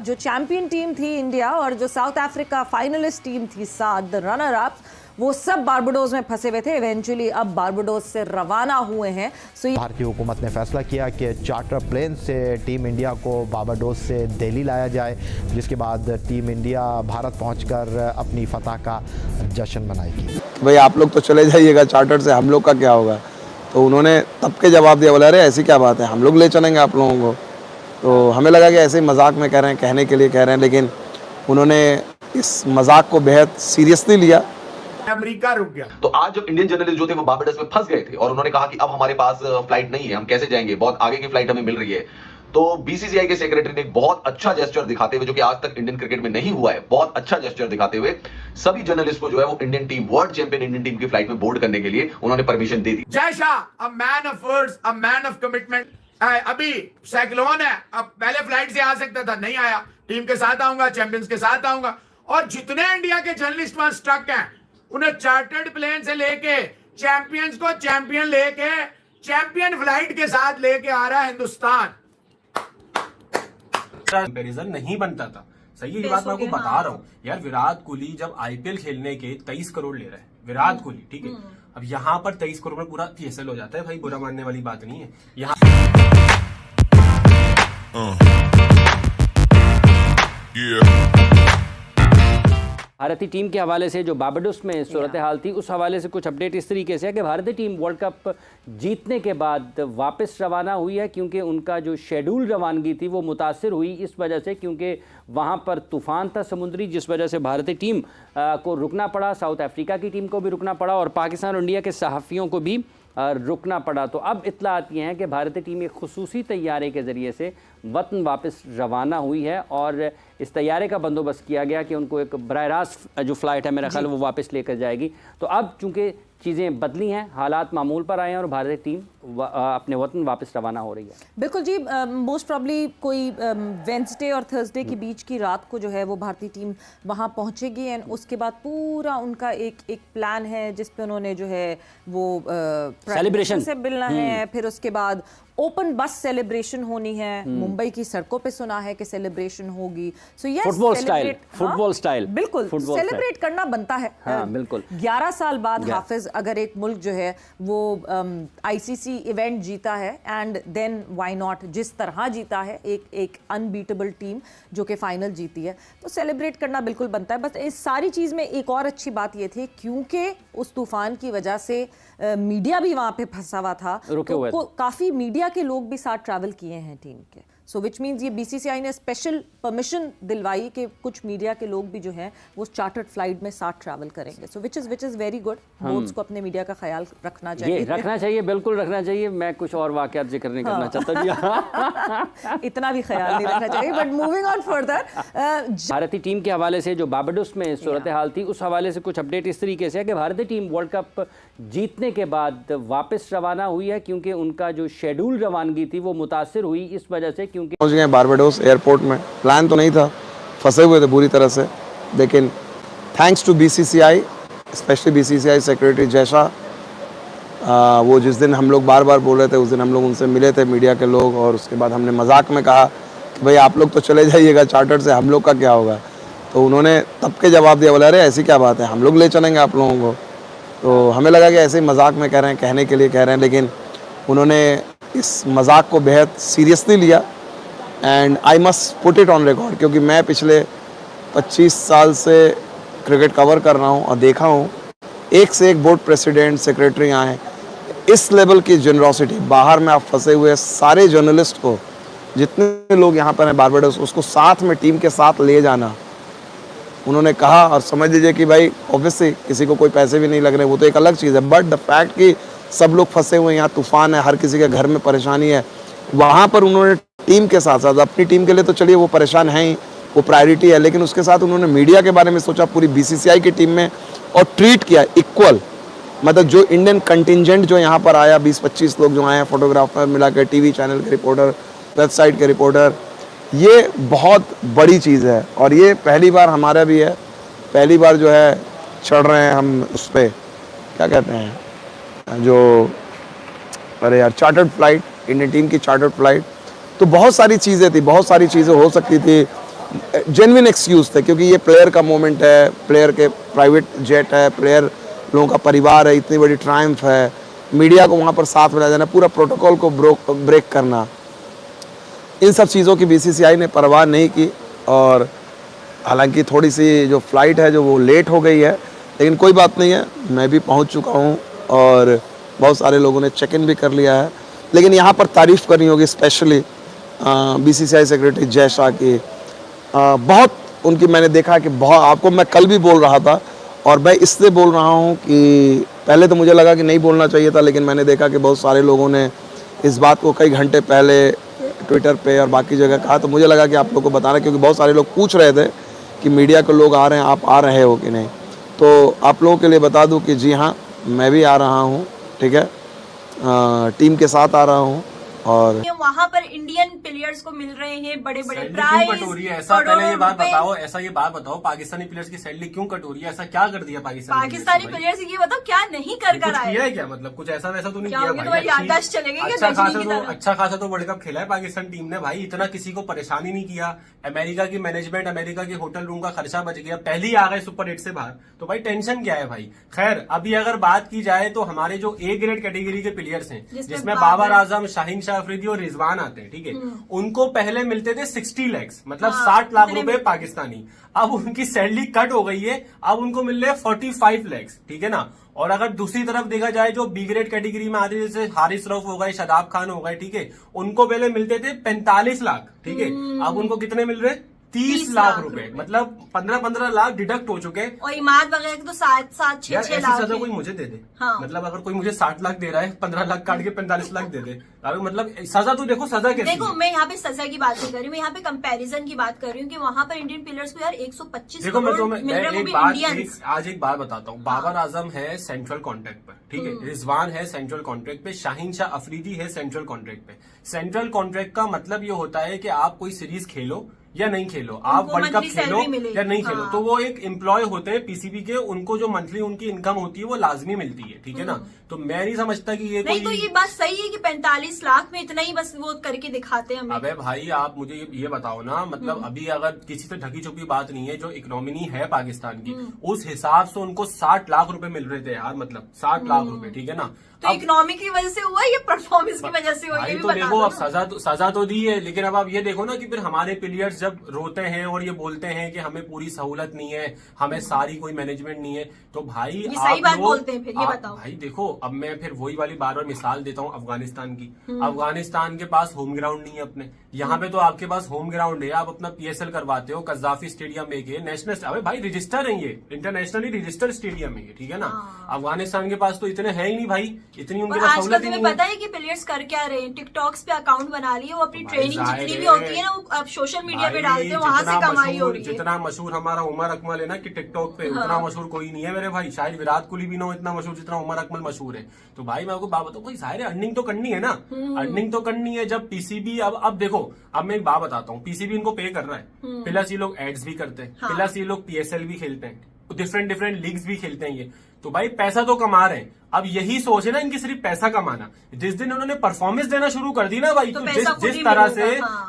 जो champion team थी India और जो साउथ अफ्रीका फाइनलिस्ट टीम थी साथ द रनर अप, वो सब बारबाडोस में फंसे हुए थे। इवेंचुअली अब बारबाडोस से रवाना हुए हैं। भारतीय हुकूमत ने फैसला किया कि चार्टर प्लेन से टीम इंडिया को बारबाडोस से दिल्ली लाया जाए, जिसके बाद टीम इंडिया भारत पहुंचकर अपनी फतह का जश्न मनाएगी। भाई आप लोग तो चले जाइएगा चार्टर से, हम लोग का क्या होगा? तो उन्होंने तब के जवाब दिया, बोला अरे ऐसी क्या बात है, हम लोग ले चलेंगे आप लोगों को। तो हमें लगा कि ऐसे मजाक में कह रहे हैं, कहने के लिए कह रहे हैं, लेकिन उन्होंने इस मजाक को बेहद सीरियसली लिया। अमेरिका रुक गया। तो आज जो इंडियन जर्नलिस्ट जो थे वो बारबाडोस में फंस गए थे और उन्होंने कहा कि अब हमारे पास फ्लाइट नहीं है, हम कैसे जाएंगे, बहुत आगे की फ्लाइट हमें मिल रही है। तो बीसीसीआई के सेक्रेटरी ने एक बहुत अच्छा जेस्चर दिखाते हुए, जो कि आज तक इंडियन क्रिकेट में नहीं हुआ है, बहुत अच्छा जेस्चर दिखाते हुए सभी जर्नलिस्ट को जो है वो Indian team, world champion Indian team की फ्लाइट में बोर्ड करने के लिए उन्होंने permission they the. Jay Shah, a man of words, a man of commitment. अभी साइक्लोन है, अब पहले फ्लाइट से आ सकता था, नहीं आया। टीम के साथ आऊंगा, चैंपियंस के साथ आऊंगा। और जितने इंडिया के जर्नलिस्ट वहां स्टक हैं, उन्हें चार्टर्ड प्लेन से लेके चैंपियंस को चैंपियन लेके चैंपियन फ्लाइट के साथ लेके आ रहा है हिंदुस्तान। कंपैरिजन नहीं बनता था। सही है, ये बात मैं आपको बता रहा हूँ यार। विराट कोहली जब आईपीएल खेलने के 23 करोड़ ले रहा है, विराट कोहली, ठीक है। अब यहाँ पर 23 करोड़ में पूरा फीसल हो जाता है भाई, बुरा मानने वाली बात नहीं है यहाँ। भारतीय टीम के हवाले से जो बारबाडोस में सूरत हाल थी, उस हवाले से कुछ अपडेट इस तरीके से है कि भारतीय टीम वर्ल्ड कप जीतने के बाद वापस रवाना हुई है, क्योंकि उनका जो शेड्यूल रवानगी थी वो मुतासिर हुई इस वजह से, क्योंकि वहाँ पर तूफ़ान था समुद्री, जिस वजह से भारतीय टीम को रुकना पड़ा, साउथ अफ्रीका की टीम को भी रुकना पड़ा और पाकिस्तान और इंडिया के सहाफ़ियों को भी रुकना पड़ा। तो अब इत्तलात ये हैं कि भारतीय टीम एक खुसूसी तैयारे के ज़रिए से वतन वापस रवाना हुई है और इस तैयारे का बंदोबस्त किया गया कि उनको एक बराह रास्त जो फ़्लाइट है मेरा ख्याल वो वापस लेकर जाएगी। तो अब चूँकि चीज़ें बदली हैं, हालात मामूल पर आए हैं और भारतीय टीम अपने वतन वापस रवाना हो रही है। बिल्कुल जी, मोस्ट प्रॉब्ली कोई वेंसडे और थर्सडे के बीच की रात को जो है वो भारतीय टीम वहाँ पहुँचेगी एंड उसके बाद पूरा उनका एक प्लान है जिस पे उन्होंने जो है वो सेलिब्रेशन से मिलना है, फिर उसके बाद ओपन बस सेलिब्रेशन होनी है। मुंबई की सड़कों पे सुना है कि सेलिब्रेशन होगी। सो यस, फुटबॉल स्टाइल बिल्कुल सेलिब्रेट करना बनता है। हाँ, बिल्कुल 11 साल बाद हाफिज अगर एक मुल्क जो है वो आईसीसी इवेंट जीता है एंड देन व्हाई नॉट, जिस तरह जीता है एक अनबीटेबल टीम जो कि फाइनल जीती है, तो सेलिब्रेट करना बिल्कुल बनता है। बस इस सारी चीज़ में एक और अच्छी बात ये थी, क्योंकि उस तूफान की वजह से मीडिया भी वहाँ पे फंसा हुआ था, तो काफ़ी मीडिया के लोग भी साथ ट्रैवल किए हैं टीम के। सो विच मीन्स ये बीसीसीआई ने स्पेशल परमिशन दिलवाई कि कुछ मीडिया के लोग भी जो हैं वो चार्टर्ड फ्लाइट में साथ ट्रैवल करेंगे। So which is very good. Boards को अपने मीडिया का ख्याल रखना चाहिए, बिल्कुल रखना चाहिए। मैं कुछ और वाक़यात जिक्र नहीं करना चाहता इतना भी ख्याल नहीं रखना चाहिए। बट मूविंग ऑन फर्दर, भारतीय टीम के हवाले से जो बारबाडोस में सूरत हाल थी, उस हवाले से कुछ अपडेट इस तरीके से है कि भारतीय टीम वर्ल्ड कप जीतने के बाद वापस रवाना हुई है, क्योंकि उनका जो शेड्यूल रवानगी थी वो मुतासिर हुई इस वजह से, क्योंकि पहुंच गए बारबाडोस एयरपोर्ट में। प्लान तो नहीं था, फंसे हुए थे बुरी तरह से, लेकिन thanks to BCCI, specially BCCI secretary Jay Shah, वो जिस दिन हम लोग बार बार बोल रहे थे उस दिन हम लोग उनसे मिले थे, मीडिया के लोग, और उसके बाद हमने मजाक में कहा कि भाई आप लोग तो चले जाइएगा चार्टर से, हम लोग का क्या होगा? तो उन्होंने तब के जवाब दिया, बोला अरे ऐसी क्या बात है, हम लोग ले चलेंगे आप लोगों को। तो हमें लगा कि ऐसे मजाक में कह रहे हैं, कहने के लिए कह रहे हैं, लेकिन उन्होंने इस मजाक को बेहद सीरियसली लिया and I must put it on record, क्योंकि मैं पिछले 25 साल से क्रिकेट कवर कर रहा हूँ और देखा हूँ एक से एक बोर्ड प्रेसिडेंट, सेक्रेटरी आए, इस लेवल की जनरॉसिटी। बाहर में आप फंसे हुए सारे जर्नलिस्ट को, जितने लोग यहाँ पर हैं बारबाडोस, उसको साथ में टीम के साथ ले जाना उन्होंने कहा। और समझ लीजिए कि भाई ऑब्वियसली किसी को कोई पैसे भी नहीं लग रहे, वो तो एक अलग चीज़ है, बट द फैक्ट कि सब लोग फंसे हुए हैं, यहाँ तूफान है, हर किसी के घर में परेशानी है, वहाँ पर उन्होंने टीम के साथ साथ अपनी टीम के लिए तो चलिए वो परेशान है ही, वो प्रायोरिटी है, लेकिन उसके साथ उन्होंने मीडिया के बारे में सोचा, पूरी बीसीसीआई की टीम में, और ट्रीट किया इक्वल। मतलब जो इंडियन कंटिजेंट जो यहाँ पर आया, 20-25 लोग जो आए हैं, फोटोग्राफर मिला के, टीवी चैनल के रिपोर्टर, वेबसाइट के रिपोर्टर, ये बहुत बड़ी चीज़ है। और ये पहली बार हमारा भी है, पहली बार जो है चढ़ रहे हैं हम उस पर, क्या कहते हैं जो, अरे यार, चार्टर्ड फ्लाइट, इंडियन टीम की चार्टर्ड फ्लाइट। तो बहुत सारी चीज़ें थी, बहुत सारी चीज़ें हो सकती थी, जेन्युइन एक्सक्यूज थे, क्योंकि ये प्लेयर का मोमेंट है, प्लेयर के प्राइवेट जेट है, प्लेयर लोगों का परिवार है, इतनी बड़ी ट्रायम्फ है, मीडिया को वहाँ पर साथ में ला जाना, पूरा प्रोटोकॉल को ब्रेक करना, इन सब चीज़ों की बीसीसीआई ने परवाह नहीं की। और हालांकि थोड़ी सी जो फ्लाइट है जो वो लेट हो गई है, लेकिन कोई बात नहीं है, मैं भी पहुँच चुका हूँ और बहुत सारे लोगों ने चेक इन भी कर लिया है। लेकिन यहाँ पर तारीफ़ करनी होगी specially BCCI secretary Jay Shah की। बहुत उनकी मैंने देखा कि बहुत, आपको मैं कल भी बोल रहा था और मैं इसलिए बोल रहा हूँ कि पहले तो मुझे लगा कि नहीं बोलना चाहिए था, लेकिन मैंने देखा कि बहुत सारे लोगों ने इस बात को कई घंटे पहले ट्विटर पे और बाकी जगह कहा, तो मुझे लगा कि आप लोगों को बताना, क्योंकि बहुत सारे लोग पूछ रहे थे कि मीडिया के लोग आ रहे हैं, आप आ रहे हो कि नहीं। तो आप लोगों के लिए बता दूं कि जी हाँ, मैं भी आ रहा हूँ, ठीक है, टीम के साथ आ रहा हूँ। और वहाँ पर इंडियन प्लेयर्स को मिल रहे हैं बड़े बड़े प्राइज, कट हो रही है ऐसा, पहले ये बात बताओ, ऐसा ये बात बताओ, पाकिस्तानी प्लेयर्स की सैलरी क्यों कट हो रही है? ऐसा क्या कर दिया पाकिस्तानी प्लेयर्स? ये बताओ क्या नहीं कर आए है क्या? मतलब कुछ ऐसा वैसा तो नहीं किया भाई? याददाश्त चलेगा अच्छा खासा तो वर्ल्ड कप खेला है पाकिस्तान टीम ने भाई, इतना किसी को परेशानी नहीं किया। अमेरिका की मैनेजमेंट, अमेरिका के होटल रूम का खर्चा बच गया, पहले ही आ गए सुपर 8 से बाहर, तो भाई टेंशन क्या है भाई। खैर, अभी अगर बात की जाए तो हमारे जो ए ग्रेड कैटेगरी के प्लेयर्स हैं, जिसमें बाबर आजम, शाहीन शाह अफरीदी और रिजवान आते हैं, ठीक है, उनको पहले मिलते थे 60 लाख, मतलब 60 लाख रुपए पाकिस्तानी। अब उनकी सैलरी कट हो गई है, अब उनको मिल रहे हैं 45 लाख, ठीक है ना। और अगर दूसरी तरफ देखा जाए जो बी ग्रेड कैटेगरी में आते, जैसे हारिस रऊफ हो गए, शादाब खान हो गए, ठीक है, उनको पहले मिलते थे 45 लाख, ठीक है, अब उनको कितने मिल रहे? 30 लाख रुपए, मतलब 15-15 लाख डिडक्ट हो चुके। और इमाद वगैरह तो 7-6 लाख सजा कोई मुझे दे दे। हाँ। मतलब अगर कोई मुझे 60 लाख दे रहा है, 15 लाख काट के 45 लाख दे दे, मतलब सजा तो देखो, सजा कैसी? देखो, मैं यहाँ पे सजा की बात नहीं कर रही हूँ, मैं यहाँ पे कंपैरिजन की बात कर रही हूँ कि वहाँ पर इंडियन प्लेयर्स को यार 125 देखो, मैं आज एक बात बताता हूँ। बाबर आजम है सेंट्रल कॉन्ट्रैक्ट पर, ठीक है, रिजवान है सेंट्रल कॉन्ट्रैक्ट पे, शाहीन शाह अफरीदी है सेंट्रल कॉन्ट्रैक्ट पे। सेंट्रल कॉन्ट्रैक्ट का मतलब ये होता है कि आप कोई सीरीज खेलो या नहीं खेलो, आप वर्ल्ड कप खेलो या नहीं खेलो, तो वो एक एम्प्लॉय होते हैं पीसीबी के, उनको जो मंथली उनकी इनकम होती है वो लाजमी मिलती है, ठीक है ना। तो मैं नहीं समझता कि ये नहीं, तो ये बात सही है कि 45 लाख में इतना ही बस वो करके दिखाते हैं। अबे भाई, आप मुझे ये बताओ ना, मतलब अभी अगर किसी से ढकी छुपी बात नहीं है, जो इकोनॉमी है पाकिस्तान की, उस हिसाब से उनको 60 लाख रुपए मिल रहे थे यार, मतलब 60 लाख रुपए, ठीक है ना। तो इकोनॉमी की वजह से हुआ या परफॉर्मेंस की वजह से हुआ? ये भी तो देखो, अब सजा तो दी है, लेकिन अब आप ये देखो ना कि फिर हमारे प्लेयर्स जब रोते हैं और ये बोलते हैं कि हमें पूरी सहूलत नहीं है, हमें सारी कोई मैनेजमेंट नहीं है, तो भाई ये सही बात बोलते हैं फिर, ये बताओ भाई। देखो, अब मैं फिर वही वाली बार मिसाल देता हूँ अफगानिस्तान की। अफगानिस्तान के पास होम ग्राउंड नहीं है अपने, यहाँ पे तो आपके पास होम ग्राउंड है, आप अपना पीएसएल करवाते हो, कज़ाफी स्टेडियम में के नेशनल, अबे भाई रजिस्टर है ये, इंटरनेशनली रजिस्टर्ड स्टेडियम है ये, ठीक है ना। अफगानिस्तान के पास तो इतने है ही नहीं भाई, इतनी उनके पास सहूलत ही नहीं है। पता है कि प्लेयर्स कर क्या रहे हैं? टिकटॉक्स पे अकाउंट बना लिए, वो अपनी ट्रेनिंग जितनी भी होती है ना वो अब सोशल मीडिया पे डालते हैं, वहां से कमाई हो रही है। जितना मशहूर हमारा उमर अकमल है ना कि टिकटॉक पे, उतना मशहूर कोई नहीं है मेरे भाई, शायद विराट कोहली भी ना हो इतना मशहूर जितना उमर अकमल मशहूर है। तो भाई मैं आपको बात बताऊं, कोई जाहिर है अर्निंग तो करनी है ना, अर्निंग तो करनी है। जब पीसीबी, अब देखो, अब मैं एक बात बताता हूँ, पीसीबी इनको पे कर रहा है, प्लस ये लोग एड्स भी करते हैं, प्लस ये लोग पीएसएल भी खेलते हैं, डिफरेंट लीग्स भी खेलते हैं ये, तो भाई पैसा तो कमा रहे हैं। अब यही सोच है ना इनकी, सिर्फ पैसा कमाना। जिस दिन उन्होंने परफॉर्मेंस देना शुरू कर दी ना भाई, तो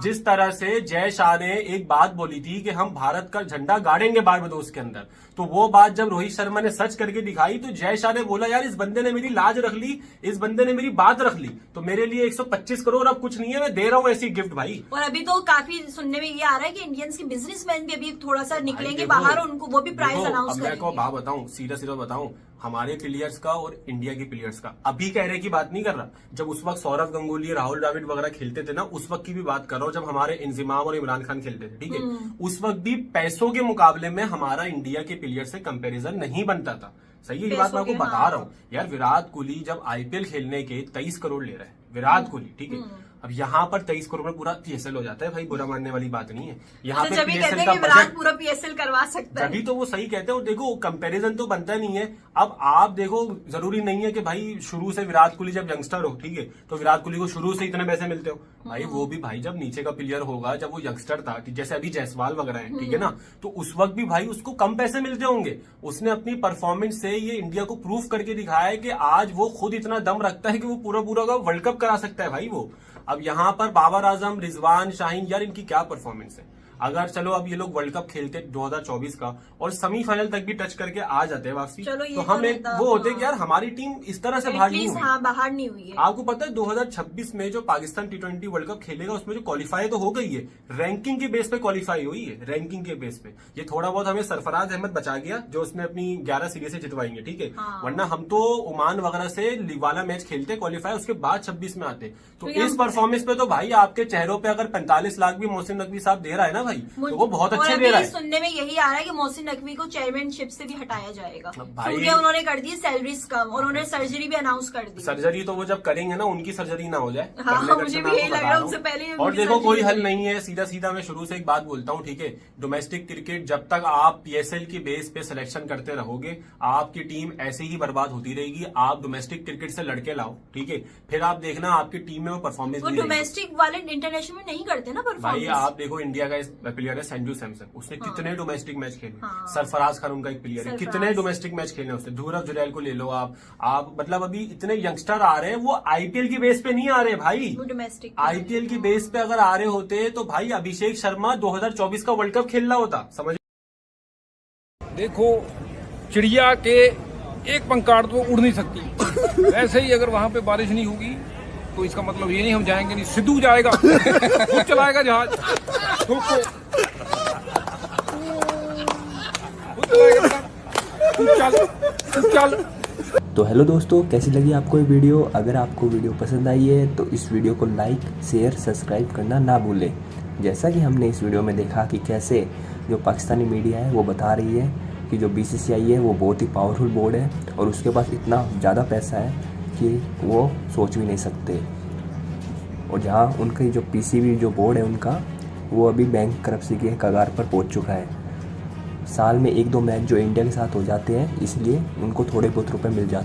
जिस तरह से जय शाह ने एक बात बोली थी कि हम भारत का झंडा गाड़ेंगे बारबडोस के अंदर, तो वो बात जब रोहित शर्मा ने सच करके दिखाई तो जय शाह ने बोला यार इस बंदे ने मेरी लाज रख ली, इस बंदे ने मेरी बात रख ली, तो मेरे लिए 125 करोड़ अब कुछ नहीं है, मैं दे रहा हूँ ऐसी गिफ्ट भाई। और अभी तो काफी सुनने में ये आ रहा है कि इंडियंस के बिजनेसमैन भी अभी थोड़ा सा निकलेंगे बाहर, उनको वो भी प्राइस अनाउंस करेंगे। मैं को बात बताऊं, सीधा बताऊं, हमारे प्लेयर्स का और इंडिया के प्लेयर्स का, अभी कहने की बात नहीं कर रहा, जब उस वक्त सौरव गंगुली, राहुल द्रविड़ वगैरह खेलते थे ना, उस वक्त की भी बात कर रहा हूँ, जब हमारे इंजिमाम और इमरान खान खेलते थे, ठीक है, उस वक्त भी पैसों के मुकाबले में हमारा इंडिया के प्लेयर से कंपैरिजन नहीं बनता था। सही है, ये बात मैं आपको बता रहा हूँ यार। विराट कोहली जब आईपीएल खेलने के 23 करोड़ ले रहा है, विराट कोहली, ठीक है, अब यहाँ पर 23 करोड़ में पूरा पीएसएल हो जाता है भाई, बुरा मानने वाली बात नहीं है। यहाँ पे पीएसएल का बजट पूरा पीएसएल करवा सकता है, तभी तो वो सही कहते हैं। और देखो, कंपैरिजन तो बनता नहीं है। अब आप देखो, जरूरी नहीं है कि भाई शुरू से विराट कोहली जब यंगस्टर हो, ठीक है, तो विराट कोहली को शुरू से इतने पैसे मिलते हो भाई, वो भी भाई जब नीचे का प्लेयर होगा, जब वो यंगस्टर था, जैसे अभी जायसवाल वगैरह है, ठीक है ना, तो उस वक्त भी भाई उसको कम पैसे मिलते होंगे। उसने अपनी परफॉर्मेंस से ये इंडिया को प्रूव करके दिखाया है कि आज वो खुद इतना दम रखता है कि वो पूरा का वर्ल्ड कप करा सकता है भाई वो। अब यहाँ पर बाबर आजम, रिजवान, शाहीन, यार इनकी क्या परफॉर्मेंस है। अगर चलो अब ये लोग वर्ल्ड कप खेलते 2024 का और सेमीफाइनल तक भी टच करके आ जाते हैं वापसी, तो हम एक वो होते कि यार हमारी टीम इस तरह से बाहर नहीं हुई। बाहर नहीं हुई है। आपको पता है 2026 में जो पाकिस्तान T20 वर्ल्ड कप खेलेगा उसमें जो क्वालिफाई तो हो गई है, रैंकिंग के बेस पे क्वालिफाई हुई है, रैंकिंग के बेस पे। ये थोड़ा बहुत हमें सरफराज अहमद बचा गया जो उसमें अपनी 11 सीरीज से जितवाएंगे, ठीक है। वरना हम तो ओमान वगैरह से लीग वाला मैच खेलते क्वालिफाई, उसके बाद 26 में आते। तो इस परफॉर्मेंस पे तो भाई आपके चेहरों पे अगर 45 लाख भी मोहसिन नकवी साहब दे रहा है ना भाई, तो वो बहुत अच्छे दे रहा है। सुनने में यही आ रहा है कि मोहसिन नकवी को चेयरमैनशिप से भी हटाया जाएगा क्योंकि उन्होंने कर दी सैलरीज कम और उन्होंने सर्जरी भी अनाउंस कर दी। सर्जरी तो वो जब करेंगे ना, उनकी सर्जरी ना हो जाए। मुझे भी यही लग रहा है उनसे पहले। और देखो कोई हल नहीं है, सीधा सीधा मैं शुरू से एक बात बोलता हूँ, ठीक है। डोमेस्टिक क्रिकेट जब तक आप PSL की बेस पे सिलेक्शन करते रहोगे, आपकी टीम ऐसे ही बर्बाद होती रहेगी। आप डोमेस्टिक क्रिकेट से लड़के लाओ, ठीक है, फिर आप देखना आपकी टीम में वो परफॉर्मेंस। डोमेस्टिक वाले इंटरनेशनल में नहीं करते ना परफॉर्मेंस। भाई आप देखो इंडिया का प्लेयर है संजू सैमसन, उसने कितने डोमेस्टिक मैच खेले। सरफराज खान उनका एक प्लेयर है, कितने डोमेस्टिक मैच खेले उसने। धुरव जुरैल को ले लो आप मतलब अभी इतने यंगस्टर आ रहे हैं, वो IPL की बेस पे नहीं आ रहे भाई। डोमेस्टिक IPL की बेस पे अगर आ रहे होते तो भाई अभिषेक शर्मा 2024 का वर्ल्ड कप खेल रहा होता, समझ। देखो चिड़िया के एक पंख काट तो उड़ नहीं सकती, वैसे ही अगर वहां पे बारिश नहीं होगी तो इसका मतलब ये नहीं हम जाएंगे नहीं, सिद्धू जाएगा खुद चलाएगा जहाज, खुद चल। तो हेलो दोस्तों, कैसी लगी आपको ये वीडियो? अगर आपको वीडियो पसंद आई है तो इस वीडियो को लाइक शेयर सब्सक्राइब करना ना भूलें। जैसा कि हमने इस वीडियो में देखा कि कैसे जो पाकिस्तानी मीडिया है वो बता रही है कि जो BCCI है वो बहुत ही पावरफुल बोर्ड है और उसके पास इतना ज़्यादा पैसा है कि वो सोच भी नहीं सकते। और जहाँ उनकी जो PCB जो बोर्ड है उनका, वो अभी बैंक करप्सी के कगार पर पहुँच चुका है। साल में 1-2 मैच जो इंडिया के साथ हो जाते हैं, इसलिए उनको थोड़े बहुत रुपए मिल जाते हैं।